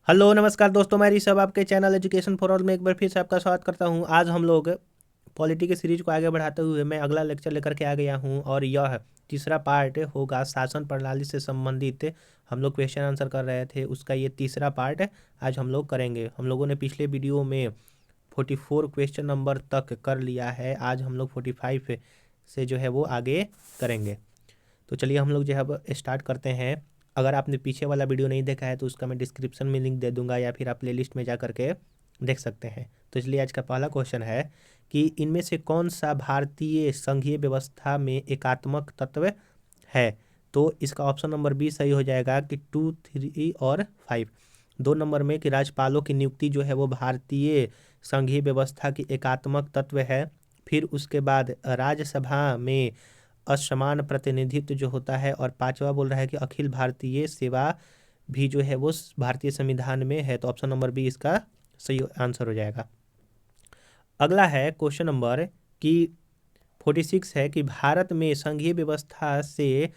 Hello नमस्कार दोस्तों, मैं ऋषभ आपके चैनल एजुकेशन फॉर ऑल में एक बार फिर से आपका स्वागत करता हूं। आज हम लोग पॉलिटी की सीरीज को आगे बढ़ाते हुए मैं अगला लेक्चर लेकर के आ गया हूं और यह तीसरा पार्ट होगा शासन प्रणाली से संबंधित। हम लोग क्वेश्चन आंसर कर रहे थे, उसका ये तीसरा पार्ट आज हम लोग करेंगे। हम लोगों ने पिछले वीडियो में 44 क्वेश्चन नंबर तक कर लिया है। आज हम लोग 45 से जो है वो आगे करेंगे। तो चलिए हम लोग जो है अब स्टार्ट करते हैं। अगर आपने पीछे वाला वीडियो नहीं देखा है तो उसका मैं डिस्क्रिप्शन में लिंक दे दूंगा या फिर आप प्लेलिस्ट में जा करके देख सकते हैं। तो इसलिए आज का पहला क्वेश्चन है कि इनमें से कौन सा भारतीय संघीय व्यवस्था में एकात्मक तत्व है। तो इसका ऑप्शन नंबर बी सही हो जाएगा कि 2, 3 और 5। 2 नंबर में कि राज्यपालों की नियुक्ति जो है वो भारतीय संघीय व्यवस्था की एकात्मक तत्व है। फिर उसके बाद राज्यसभा में असमान प्रतिनिधित्व जो होता है। और पांचवा बोल रहा है कि अखिल भारतीय सेवा भी जो है वो भारतीय संविधान में है। तो ऑप्शन नंबर बी इसका सही आंसर हो जाएगा। अगला है क्वेश्चन नंबर कि 46 है कि भारत में संघीय व्यवस्था से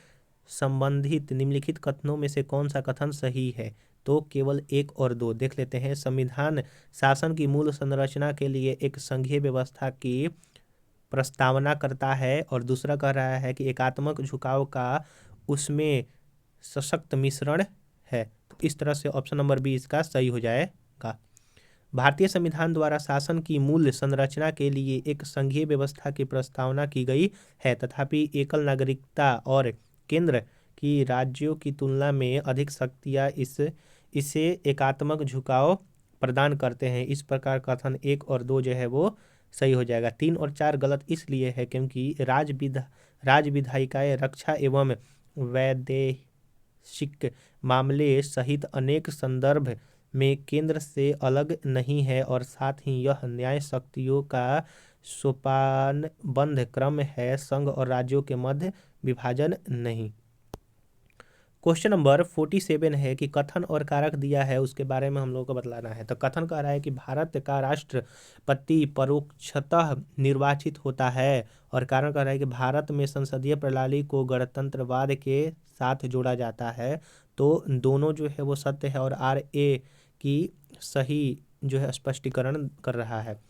संबंधित निम्नलिखित कथनों में से कौन सा कथन सही है। तो केवल 1 और 2 देख लेते हैं। संविधान शासन की मूल संरचना के लिए एक संघीय व्यवस्था की प्रस्तावना करता है। और दूसरा कह रहा है कि एकात्मक झुकाव का उसमें सशक्त मिश्रण है। तो इस तरह से ऑप्शन नंबर बी इसका सही हो जाएगा। भारतीय संविधान द्वारा शासन की मूल संरचना के लिए एक संघीय व्यवस्था की प्रस्तावना की गई है, तथापि एकल नागरिकता और केंद्र की राज्यों की तुलना में अधिक शक्तियां इसे एकात्मक झुकाव प्रदान करते हैं। इस प्रकार कथन 1 और 2 जो है वो सही हो जाएगा। 3 और 4 गलत इसलिए है क्योंकि राज्य विधायिकाएं रक्षा एवं वैदेशिक मामले सहित अनेक संदर्भ में केंद्र से अलग नहीं है और साथ ही यह न्याय शक्तियों का सोपानबद्ध क्रम है, संघ और राज्यों के मध्य विभाजन नहीं। क्वेश्चन नंबर 47 है कि कथन और कारक दिया है, उसके बारे में हम लोग को बतलाना है। तो कथन कह रहा है कि भारत का राष्ट्रपति परोक्षतः निर्वाचित होता है। और कारण कह रहा है कि भारत में संसदीय प्रणाली को गणतंत्रवाद के साथ जोड़ा जाता है। तो दोनों जो है वो सत्य है और आर ए की सही जो है स्पष्टीकरण कर रहा है।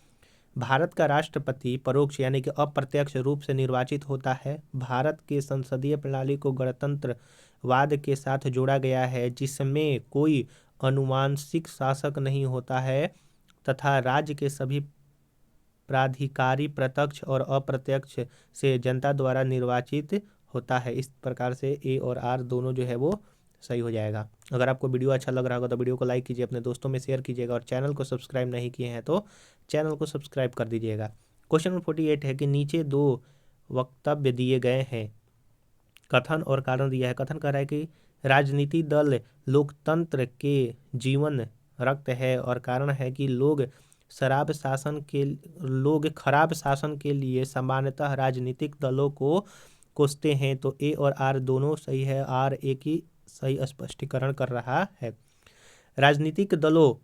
भारत का राष्ट्रपति परोक्ष यानी कि अप्रत्यक्ष रूप से निर्वाचित होता है। भारत के संसदीय प्रणाली को गणतंत्रवाद के साथ जोड़ा गया है, जिसमें कोई अनुवांशिक शासक नहीं होता है तथा राज्य के सभी प्राधिकारी प्रत्यक्ष और अप्रत्यक्ष से जनता द्वारा निर्वाचित होता है। इस प्रकार से ए और आर दोनों जो है वो सही हो जाएगा। अगर आपको वीडियो अच्छा लग रहा होगा तो वीडियो को लाइक कीजिए, अपने दोस्तों में शेयर कीजिएगा और चैनल को सब्सक्राइब नहीं किए हैं तो चैनल को सब्सक्राइब कर दीजिएगा। क्वेश्चन नंबर 48 है कि नीचे 2 वक्तव्य दिए गए हैं, कथन और कारण दिया है। कथन कह रहा है कि राजनीति दल लोकतंत्र के जीवन रक्त है। और कारण है कि लोग खराब शासन के लिए सामान्यतः राजनीतिक दलों को कोसते हैं। तो ए और आर दोनों सही है। आर ए की सही स्पष्टीकरण कर रहा है। राजनीतिक दलों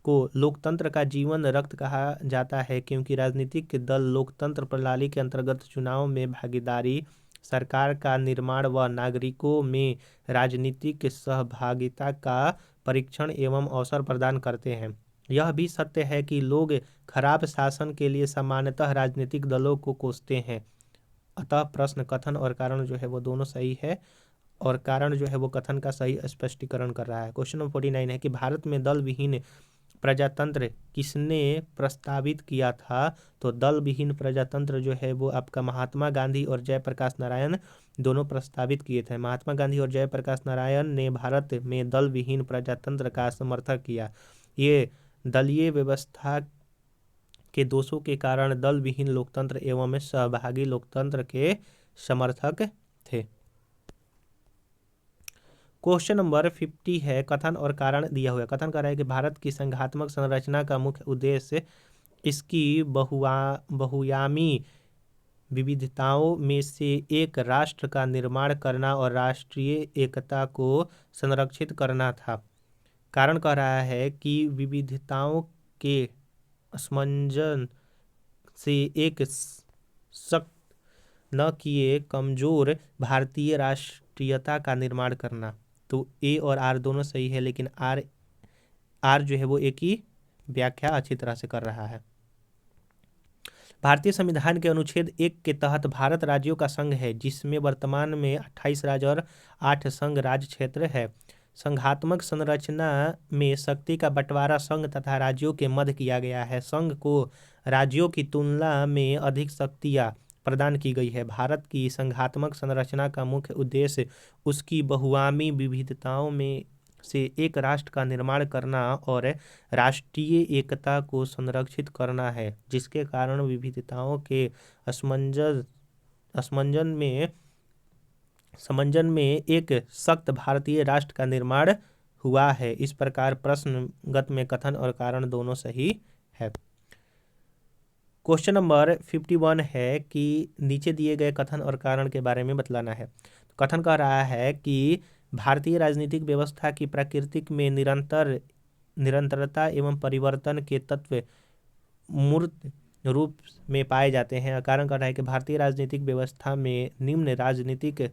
को लोकतंत्र का जीवन रक्त कहा जाता है क्योंकि राजनीतिक दल लोकतंत्र प्रणाली के अंतर्गत चुनाव में भागीदारी, सरकार का निर्माण व नागरिकों में राजनीतिक सहभागिता का परीक्षण एवं अवसर प्रदान करते हैं। यह भी सत्य है कि लोग खराब शासन के लिए सामान्यतः राजनीतिक दलों को कोसते हैं। अतः प्रश्न, कथन और कारण जो है वो दोनों सही है और कारण जो है वो कथन का सही स्पष्टीकरण कर रहा है। क्वेश्चन नंबर 49 है कि भारत में दल विहीन प्रजातंत्र किसने प्रस्तावित किया था। तो दल विहीन प्रजातंत्र जो है वो आपका महात्मा गांधी और जयप्रकाश नारायण दोनों प्रस्तावित किए थे। महात्मा गांधी और जयप्रकाश नारायण ने भारत में दल विहीन प्रजातंत्र का समर्थन किया। ये दलीय व्यवस्था के दोषों के कारण दल विहीन लोकतंत्र एवं सहभागी लोकतंत्र के समर्थक थे। क्वेश्चन नंबर 50 है, कथन और कारण दिया हुआ है। कथन कर रहा है कि भारत की संघात्मक संरचना का मुख्य उद्देश्य इसकी बहुआयामी विविधताओं में से एक राष्ट्र का निर्माण करना और राष्ट्रीय एकता को संरक्षित करना था। कारण कह रहा है कि विविधताओं के असमंजस से एक सख्त न किए कमजोर भारतीय राष्ट्रीयता का निर्माण करना। तो ए और आर दोनों सही है, लेकिन आर आर जो है वो एक ही व्याख्या अच्छी तरह से कर रहा है। भारतीय संविधान के अनुच्छेद 1 के तहत भारत राज्यों का संघ है, जिसमें वर्तमान में 28 राज्य और 8 संघ राज्य क्षेत्र है। संघात्मक संरचना में शक्ति का बंटवारा संघ तथा राज्यों के मध्य किया गया है। संघ को राज्यों की तुलना में अधिक शक्तियाँ प्रदान की गई है। भारत की संघात्मक संरचना का मुख्य उद्देश्य उसकी बहुआयामी विविधताओं में से एक राष्ट्र का निर्माण करना और राष्ट्रीय एकता को संरक्षित करना है, जिसके कारण विविधताओं के समंजन में एक सख्त भारतीय राष्ट्र का निर्माण हुआ है। इस प्रकार प्रश्नगत में कथन और कारण दोनों सही है। क्वेश्चन नंबर 51 है कि नीचे दिए गए कथन और कारण के बारे में बतलाना है। तो कथन कह रहा है कि भारतीय राजनीतिक व्यवस्था की प्रकृति में निरंतरता एवं परिवर्तन के तत्व मूर्त रूप में पाए जाते हैं। कारण कह रहा है कि भारतीय राजनीतिक व्यवस्था में निम्न राजनीतिक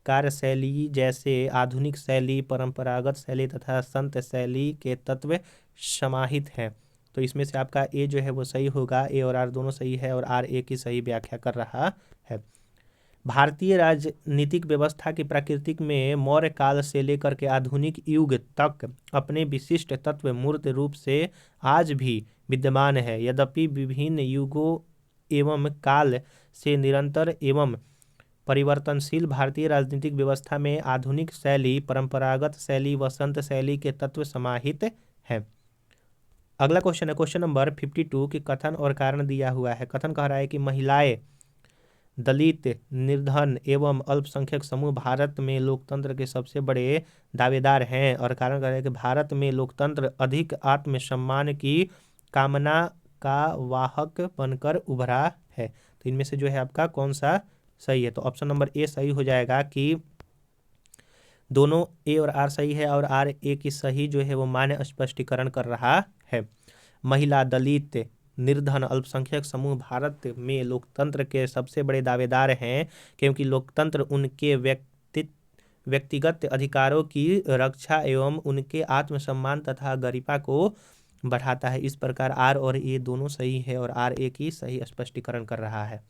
कार्यशैली जैसे आधुनिक शैली, परंपरागत शैली तथा संत शैली के तत्व समाहित हैं। तो इसमें से आपका ए जो है वो सही होगा। ए और आर दोनों सही है और आर ए की सही व्याख्या कर रहा है। भारतीय राजनीतिक व्यवस्था की प्रकृति में मौर्य काल से लेकर के आधुनिक युग तक अपने विशिष्ट तत्व मूर्त रूप से आज भी विद्यमान है। यद्यपि विभिन्न युगों एवं काल से निरंतर एवं परिवर्तनशील भारतीय राजनीतिक व्यवस्था में आधुनिक शैली, परंपरागत शैली व संत शैली के तत्व समाहित हैं। अगला क्वेश्चन है क्वेश्चन नंबर 52 की कथन और कारण दिया हुआ है। कथन कह रहा है कि महिलाएं, दलित, निर्धन एवं अल्पसंख्यक समूह भारत में लोकतंत्र के सबसे बड़े दावेदार हैं। और कारण कह रहा है कि भारत में लोकतंत्र अधिक आत्मसम्मान की कामना का वाहक बनकर उभरा है। तो इनमें से जो है आपका कौन सा सही है? तो ऑप्शन नंबर ए सही हो जाएगा कि दोनों ए और आर सही है और आर ए की सही जो है वो मान्य स्पष्टीकरण कर रहा है। महिला, दलित, निर्धन, अल्पसंख्यक समूह भारत में लोकतंत्र के सबसे बड़े दावेदार हैं, क्योंकि लोकतंत्र उनके व्यक्तिगत अधिकारों की रक्षा एवं उनके आत्मसम्मान तथा गरिमा को बढ़ाता है। इस प्रकार आर और ए दोनों सही है और आर ए की सही स्पष्टीकरण कर रहा है।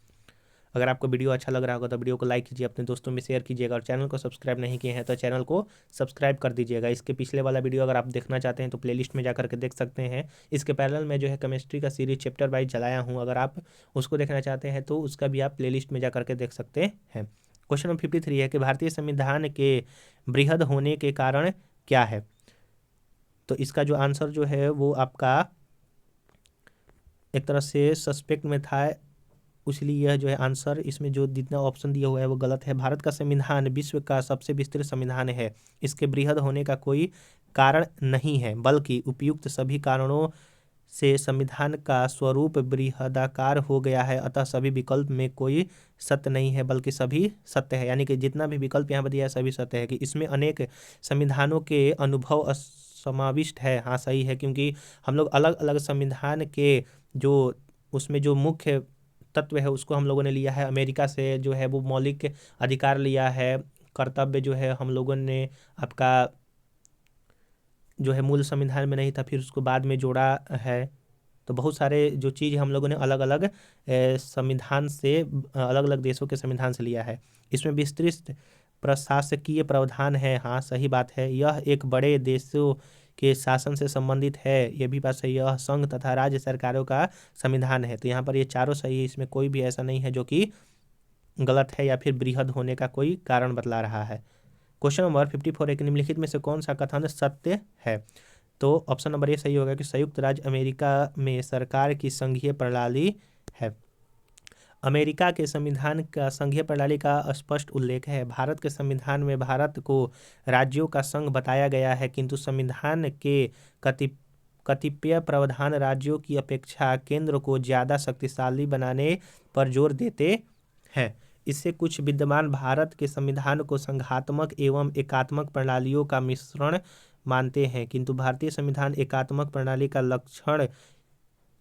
अगर आपको वीडियो अच्छा लग रहा होगा तो वीडियो को लाइक कीजिए, अपने दोस्तों में शेयर कीजिएगा और चैनल को सब्सक्राइब नहीं किए हैं तो चैनल को सब्सक्राइब कर दीजिएगा। इसके पिछले वाला वीडियो अगर आप देखना चाहते हैं तो प्लेलिस्ट में जाकर के देख सकते हैं। इसके पैरेलल में जो है केमिस्ट्री का सीरीज चैप्टर वाइज चलाया हूँ, अगर आप उसको देखना चाहते हैं तो उसका भी आप प्लेलिस्ट में जाकर के देख सकते हैं। क्वेश्चन नंबर 53 है कि भारतीय संविधान के बृहद होने के कारण क्या है? तो इसका जो आंसर जो है वो आपका एक तरह से सस्पेक्ट में था, इसलिए यह जो है आंसर इसमें जो जितना ऑप्शन दिया हुआ है वो गलत है। भारत का संविधान विश्व का सबसे विस्तृत संविधान है। इसके बृहद होने का कोई कारण नहीं है, बल्कि उपयुक्त सभी कारणों से संविधान का स्वरूप बृहदाकार हो गया है। अतः सभी विकल्प में कोई सत्य नहीं है, बल्कि सभी सत्य है। यानी कि जितना भी विकल्प यहाँ पर दिया है सभी सत्य है। कि इसमें अनेक संविधानों के अनुभव समाविष्ट है। हाँ सही है, क्योंकि हम लोग अलग अलग संविधान के जो उसमें जो मुख्य तत्व है उसको हम लोगों ने लिया है। अमेरिका से जो है वो मौलिक अधिकार लिया है, कर्तव्य जो है हम लोगों ने आपका जो है मूल संविधान में नहीं था, फिर उसको बाद में जोड़ा है। तो बहुत सारे जो चीज़ हम लोगों ने अलग अलग संविधान से, अलग अलग देशों के संविधान से लिया है। इसमें विस्तृत प्रशासकीय प्रावधान है। हाँ सही बात है, यह एक बड़े देशों के शासन से संबंधित है। यह भी बात सही है। यह संघ तथा राज्य सरकारों का संविधान है। तो यहाँ पर ये चारों सही है, इसमें कोई भी ऐसा नहीं है जो कि गलत है या फिर बृहद होने का कोई कारण बतला रहा है। क्वेश्चन नंबर 54 है कि निम्नलिखित में से कौन सा कथन सत्य है? तो ऑप्शन नंबर ए सही होगा कि संयुक्त राज्य अमेरिका में सरकार की संघीय प्रणाली है। अमेरिका के संविधान का संघीय प्रणाली का स्पष्ट उल्लेख है। भारत के संविधान में भारत को राज्यों का संघ बताया गया है, किंतु संविधान के कतिपय प्रावधान राज्यों की अपेक्षा केंद्र को ज़्यादा शक्तिशाली बनाने पर जोर देते हैं। इससे कुछ विद्वान भारत के संविधान को संघात्मक एवं एकात्मक प्रणालियों का मिश्रण मानते हैं, किंतु भारतीय संविधान एकात्मक प्रणाली का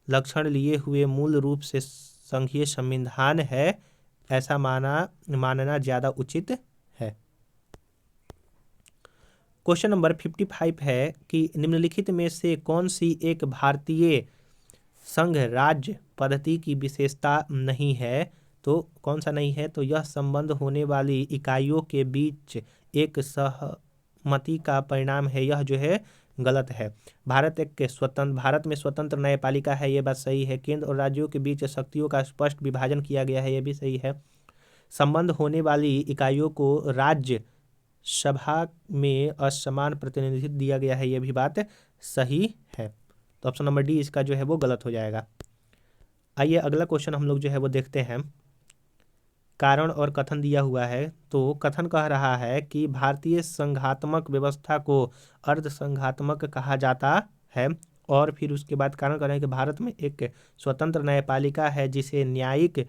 लक्षण लिए हुए मूल रूप से संघीय संविधान है। ऐसा मानना ज़्यादा उचित है। क्वेश्चन नंबर 55 है कि निम्नलिखित में से कौन सी एक भारतीय संघ राज्य पद्धति की विशेषता नहीं है। तो कौन सा नहीं है, तो यह संबंध होने वाली इकाइयों के बीच एक सहमति का परिणाम है। यह जो है गलत है। भारत में स्वतंत्र न्यायपालिका है, ये बात सही है। केंद्र और राज्यों के बीच शक्तियों का स्पष्ट विभाजन किया गया है, ये भी सही है। संबंध होने वाली इकाइयों को राज्य सभा में असमान प्रतिनिधित्व दिया गया है, ये भी बात सही है। तो ऑप्शन नंबर डी इसका जो है वो गलत हो जाएगा। आइए अगला क्वेश्चन हम लोग जो है वो देखते हैं। कारण और कथन दिया हुआ है। तो कथन कह रहा है कि भारतीय संघात्मक व्यवस्था को अर्ध संघात्मक कहा जाता है, और फिर उसके बाद कारण कह रहे हैं कि भारत में एक स्वतंत्र न्यायपालिका है जिसे न्यायिक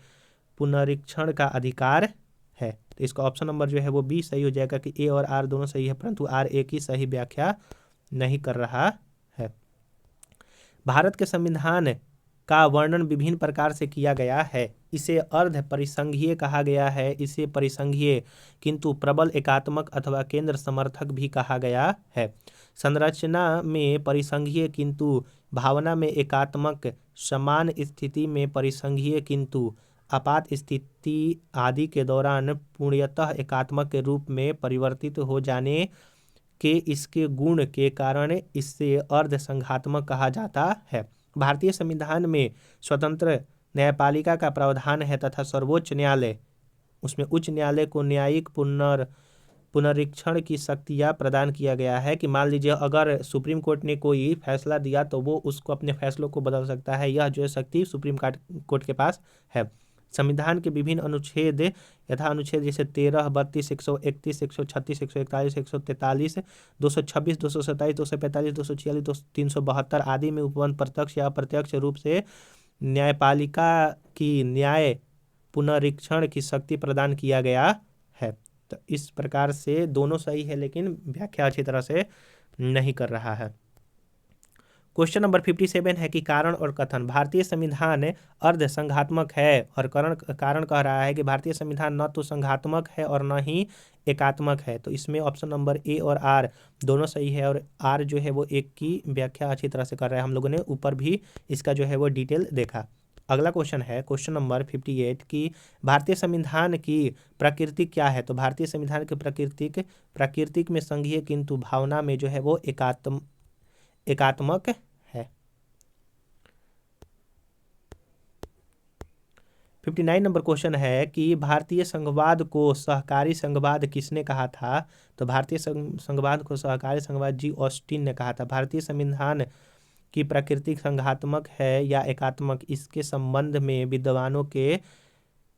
पुनरीक्षण का अधिकार है। तो इसका ऑप्शन नंबर जो है वो बी सही हो जाएगा कि ए और आर दोनों सही है, परंतु आर ए की सही व्याख्या नहीं कर रहा है। भारत के संविधान का वर्णन विभिन्न प्रकार से किया गया है। इसे अर्ध परिसंघीय कहा गया है, इसे परिसंघीय किंतु प्रबल एकात्मक अथवा केंद्र समर्थक भी कहा गया है। संरचना में परिसंघीय किंतु भावना में एकात्मक, समान स्थिति में परिसंघीय किंतु आपात स्थिति आदि के दौरान पूर्णतः एकात्मक के रूप में परिवर्तित हो जाने के इसके गुण के कारण इससे अर्ध संघात्मक कहा जाता है। भारतीय संविधान में स्वतंत्र न्यायपालिका का प्रावधान है तथा सर्वोच्च न्यायालय, उसमें उच्च न्यायालय को न्यायिक पुनरीक्षण की शक्तियाँ प्रदान किया गया है कि मान लीजिए अगर सुप्रीम कोर्ट ने कोई फैसला दिया तो वो उसको अपने फैसलों को बदल सकता है। यह जो है शक्ति सुप्रीम कोर्ट के पास है। संविधान के विभिन्न अनुच्छेद यथा अनुच्छेद जैसे 13, 32, 131, 136, 141, 143, 226, 227, 245, 246, 372 आदि में उपबंध प्रत्यक्ष या अप्रत्यक्ष रूप से न्यायपालिका की न्याय पुनरीक्षण की शक्ति प्रदान किया गया है। तो इस प्रकार से दोनों सही है, लेकिन व्याख्या अच्छी तरह से नहीं कर रहा है। क्वेश्चन नंबर 57 है कि कारण और कथन। भारतीय संविधान अर्ध संघात्मक है, और कारण कह रहा है कि भारतीय संविधान न तो संघात्मक है और न ही एकात्मक है। तो इसमें ऑप्शन नंबर ए और आर दोनों सही है, और आर जो है वो एक की व्याख्या अच्छी तरह से कर रहा है। हम लोगों ने ऊपर भी इसका जो है वो डिटेल देखा। अगला क्वेश्चन है क्वेश्चन नंबर 58 की भारतीय संविधान की प्रकृति क्या है। तो भारतीय संविधान की प्राकृतिक में संघीय किंतु भावना में जो है वो एकात्मक है। 59 नंबर क्वेश्चन है कि भारतीय संघवाद को सहकारी संघवाद किसने कहा था। तो भारतीय संघवाद को सहकारी संघवाद जी ऑस्टिन ने कहा था। भारतीय संविधान की प्रकृति संघात्मक है या एकात्मक, इसके संबंध में विद्वानों के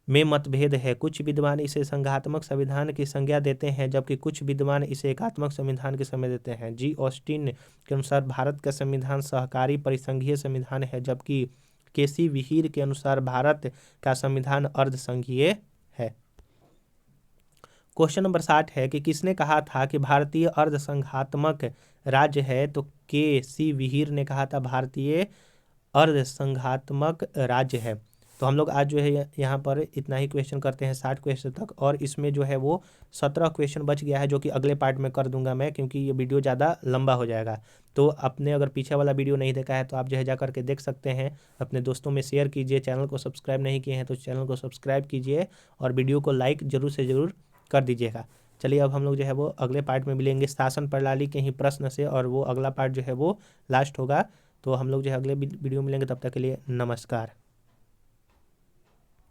में मतभेद है। कुछ विद्वान इसे संघात्मक संविधान की संज्ञा देते हैं, जबकि कुछ विद्वान इसे एकात्मक संविधान की संज्ञा देते हैं। जी ऑस्टिन के अनुसार भारत का संविधान सहकारी परिसंघीय संविधान है, जबकि केसी विहीर के अनुसार भारत का संविधान अर्ध संघीय है। क्वेश्चन नंबर 60 है कि किसने कहा था कि भारतीय अर्ध संघात्मक राज्य है। तो केसी विहीर ने कहा था भारतीय अर्ध संघात्मक राज्य है। तो हम लोग आज जो है यहाँ पर इतना ही क्वेश्चन करते हैं 60 क्वेश्चन तक, और इसमें जो है वो 17 क्वेश्चन बच गया है, जो कि अगले पार्ट में कर दूंगा मैं, क्योंकि ये वीडियो ज़्यादा लंबा हो जाएगा। तो आपने अगर पीछे वाला वीडियो नहीं देखा है तो आप जो है जा करके देख सकते हैं। अपने दोस्तों में शेयर कीजिए। चैनल को सब्सक्राइब नहीं किए हैं तो चैनल को सब्सक्राइब कीजिए, और वीडियो को लाइक जरूर से ज़रूर कर दीजिएगा। चलिए अब हम लोग जो है वो अगले पार्ट में मिलेंगे शासन प्रणाली के ही प्रश्न से, और वो अगला पार्ट जो है वो लास्ट होगा। तो हम लोग जो है अगले वीडियो में मिलेंगे। तब तक के लिए नमस्कार।